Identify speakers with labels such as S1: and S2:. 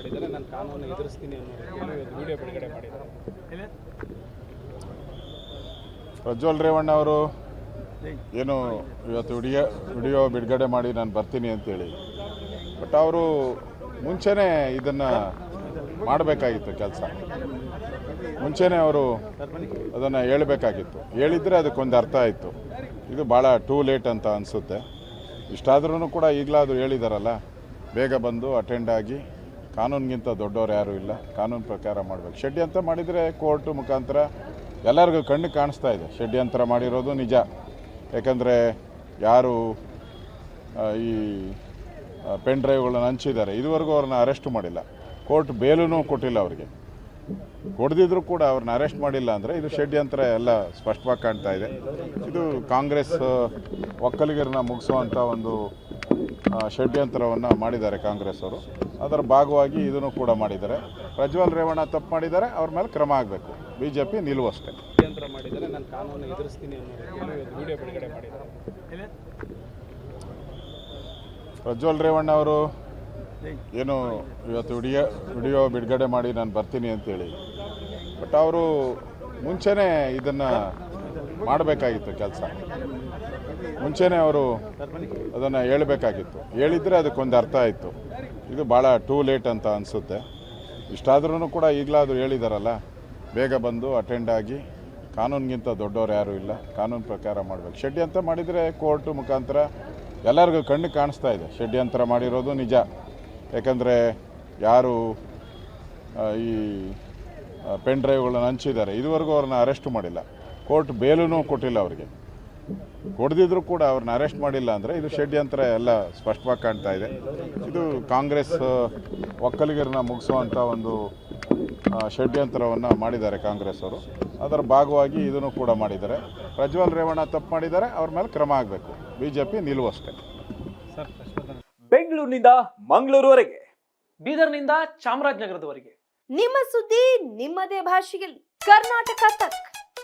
S1: ಮಾಡಿದರೆ ನಾನು ಕಾನೂನು ಎದುರಿಸ್ತೀನಿ ಅನ್ನೋ ರೀತಿಯಲ್ಲಿ ಇವತ್ತು ವಿಡಿಯೋ ಬಿಡುಗಡೆ ಮಾಡಿದ್ದಾರೆ.
S2: ಪ್ರಜ್ವಲ್ ರೇವಣ್ಣ ಅವರು ಏನು ಇವತ್ತು ವಿಡಿಯೋ ಬಿಡುಗಡೆ ಮಾಡಿ ನಾನು ಬರ್ತೀನಿ ಅಂತೇಳಿ, ಬಟ್ ಅವರು ಮುಂಚೆನೇ ಇದನ್ನು ಮಾಡಬೇಕಾಗಿತ್ತು ಕೆಲಸ. ಮುಂಚೆನೇ ಅವರು ಅದನ್ನು ಹೇಳಬೇಕಾಗಿತ್ತು. ಹೇಳಿದರೆ ಅದಕ್ಕೊಂದು ಅರ್ಥ ಆಯಿತು. ಇದು ಭಾಳ ಟೂ ಲೇಟ್ ಅಂತ ಅನಿಸುತ್ತೆ. ಇಷ್ಟಾದ್ರೂ ಕೂಡ ಈಗಲಾದರೂ ಹೇಳಿದಾರಲ್ಲ, ಬೇಗ ಬಂದು ಅಟೆಂಡ್ ಆಗಿ, ಕಾನೂನಿಗಿಂತ ದೊಡ್ಡವ್ರು ಯಾರೂ ಇಲ್ಲ, ಕಾನೂನು ಪ್ರಕಾರ ಮಾಡಬೇಕು. ಷಡ್ಯಂತ್ರ ಮಾಡಿದರೆ ಕೋರ್ಟ್ ಮುಖಾಂತರ ಎಲ್ಲರಿಗೂ ಕಣ್ಣು ಕಾಣಿಸ್ತಾ ಇದೆ. ಷಡ್ಯಂತ್ರ ಮಾಡಿರೋದು ನಿಜ. ಯಾಕಂದರೆ ಯಾರು ಈ ಪೆನ್ ಡ್ರೈವ್ಗಳನ್ನು ಹಂಚಿದ್ದಾರೆ, ಇದುವರೆಗೂ ಅವ್ರನ್ನ ಅರೆಸ್ಟ್ ಮಾಡಿಲ್ಲ. ಕೋರ್ಟ್ ಬೇಲೂ ಕೊಟ್ಟಿಲ್ಲ ಅವರಿಗೆ. ಕೊಡದಿದ್ರೂ ಕೂಡ ಅವ್ರನ್ನ ಅರೆಸ್ಟ್ ಮಾಡಿಲ್ಲ ಅಂದರೆ ಇದು ಷಡ್ಯಂತ್ರ ಎಲ್ಲ ಸ್ಪಷ್ಟವಾಗಿ ಕಾಣ್ತಾ ಇದೆ. ಇದು ಕಾಂಗ್ರೆಸ್ ಒಕ್ಕಲಿಗರನ್ನ ಮುಗಿಸುವಂಥ ಒಂದು ಷಡ್ಯಂತ್ರವನ್ನು ಮಾಡಿದ್ದಾರೆ ಕಾಂಗ್ರೆಸ್ ಅವರು. ಅದರ ಭಾಗವಾಗಿ ಇದನ್ನು ಕೂಡ ಮಾಡಿದ್ದಾರೆ. ಪ್ರಜ್ವಲ್ ರೇವಣ್ಣ ತಪ್ಪು ಮಾಡಿದ್ದಾರೆ, ಅವ್ರ ಮೇಲೆ ಕ್ರಮ ಆಗಬೇಕು. BJP ನಿಲುವು ಅಷ್ಟೇ.
S1: ಷಡ್ಯಂತ್ರ ಮಾಡಿದರೆ ನಾನು ಕಾನೂನು ಎದುರಿಸ್ತೀನಿ ಅನ್ನೋ ರೀತಿಯಲ್ಲಿ ಇವತ್ತು ವಿಡಿಯೋ ಬಿಡುಗಡೆ ಮಾಡಿದ್ದಾರೆ.
S2: ಪ್ರಜ್ವಲ್ ರೇವಣ್ಣ ಅವರು ಏನು ಇವತ್ತು ವಿಡಿಯೋ ಬಿಡುಗಡೆ ಮಾಡಿ ನಾನು ಬರ್ತೀನಿ ಅಂತೇಳಿ, ಬಟ್ ಅವರು ಮುಂಚೆನೇ ಇದನ್ನು ಮಾಡಬೇಕಾಗಿತ್ತು ಕೆಲಸ. ಮುಂಚೆನೇ ಅವರು ಅದನ್ನು ಹೇಳಬೇಕಾಗಿತ್ತು. ಹೇಳಿದರೆ ಅದಕ್ಕೊಂದು ಅರ್ಥ ಆಯಿತು. ಇದು ಭಾಳ ಟೂ ಲೇಟ್ ಅಂತ ಅನಿಸುತ್ತೆ. ಇಷ್ಟಾದ್ರೂ ಕೂಡ ಈಗಲಾದರೂ ಹೇಳಿದಾರಲ್ಲ, ಬೇಗ ಬಂದು ಅಟೆಂಡ್ ಆಗಿ, ಕಾನೂನಿಗಿಂತ ದೊಡ್ಡವ್ರು ಯಾರೂ ಇಲ್ಲ, ಕಾನೂನು ಪ್ರಕಾರ ಮಾಡಬೇಕು. ಷಡ್ಯಂತ್ರ ಮಾಡಿದರೆ ಕೋರ್ಟ್ ಮುಖಾಂತರ ಎಲ್ಲರಿಗೂ ಕಣ್ಣು ಕಾಣಿಸ್ತಾ ಇದೆ. ಷಡ್ಯಂತ್ರ ಮಾಡಿರೋದು ನಿಜ. ಯಾಕಂದರೆ ಯಾರು ಈ ಪೆನ್ ಡ್ರೈವ್ಗಳನ್ನು ಹಂಚಿದ್ದಾರೆ, ಇದುವರೆಗೂ ಅವ್ರನ್ನ ಅರೆಸ್ಟ್ ಮಾಡಿಲ್ಲ. ಕೋರ್ಟ್ ಬೇಲೂ ಕೊಟ್ಟಿಲ್ಲ ಅವರಿಗೆ. ಕೊಡದಿದ್ರೂ ಕೂಡ ಅವ್ರನ್ನ ಅರೆಸ್ಟ್ ಮಾಡಿಲ್ಲ ಅಂದರೆ ಇದು ಷಡ್ಯಂತ್ರ ಎಲ್ಲ ಸ್ಪಷ್ಟವಾಗಿ ಕಾಣ್ತಾ ಇದೆ. ಇದು ಕಾಂಗ್ರೆಸ್ ಒಕ್ಕಲಿಗರನ್ನ ಮುಗಿಸುವಂಥ ಒಂದು ಷಡ್ಯಂತ್ರವನ್ನು ಮಾಡಿದ್ದಾರೆ ಕಾಂಗ್ರೆಸ್ ಅವರು. ಅದರ ಭಾಗವಾಗಿ ಇದನ್ನು ಕೂಡ ಮಾಡಿದ್ದಾರೆ. ಪ್ರಜ್ವಲ್ ರೇವಣ್ಣ ತಪ್ಪು ಮಾಡಿದ್ದಾರೆ, ಅವ್ರ ಮೇಲೆ ಕ್ರಮ ಆಗಬೇಕು. BJP ನಿಲುವು ಅಷ್ಟೇ.
S3: ಬೆಂಗಳೂರಿನಿಂದ ಮಂಗಳೂರುವರೆಗೆ,
S4: ಬೀದರ್ನಿಂದ ಚಾಮರಾಜನಗರದವರೆಗೆ
S5: ನಿಮ್ಮ ಸುದ್ದಿ ನಿಮ್ಮದೇ ಭಾಷೆಯಲ್ಲಿ. ಕರ್ನಾಟಕ ತಕ್.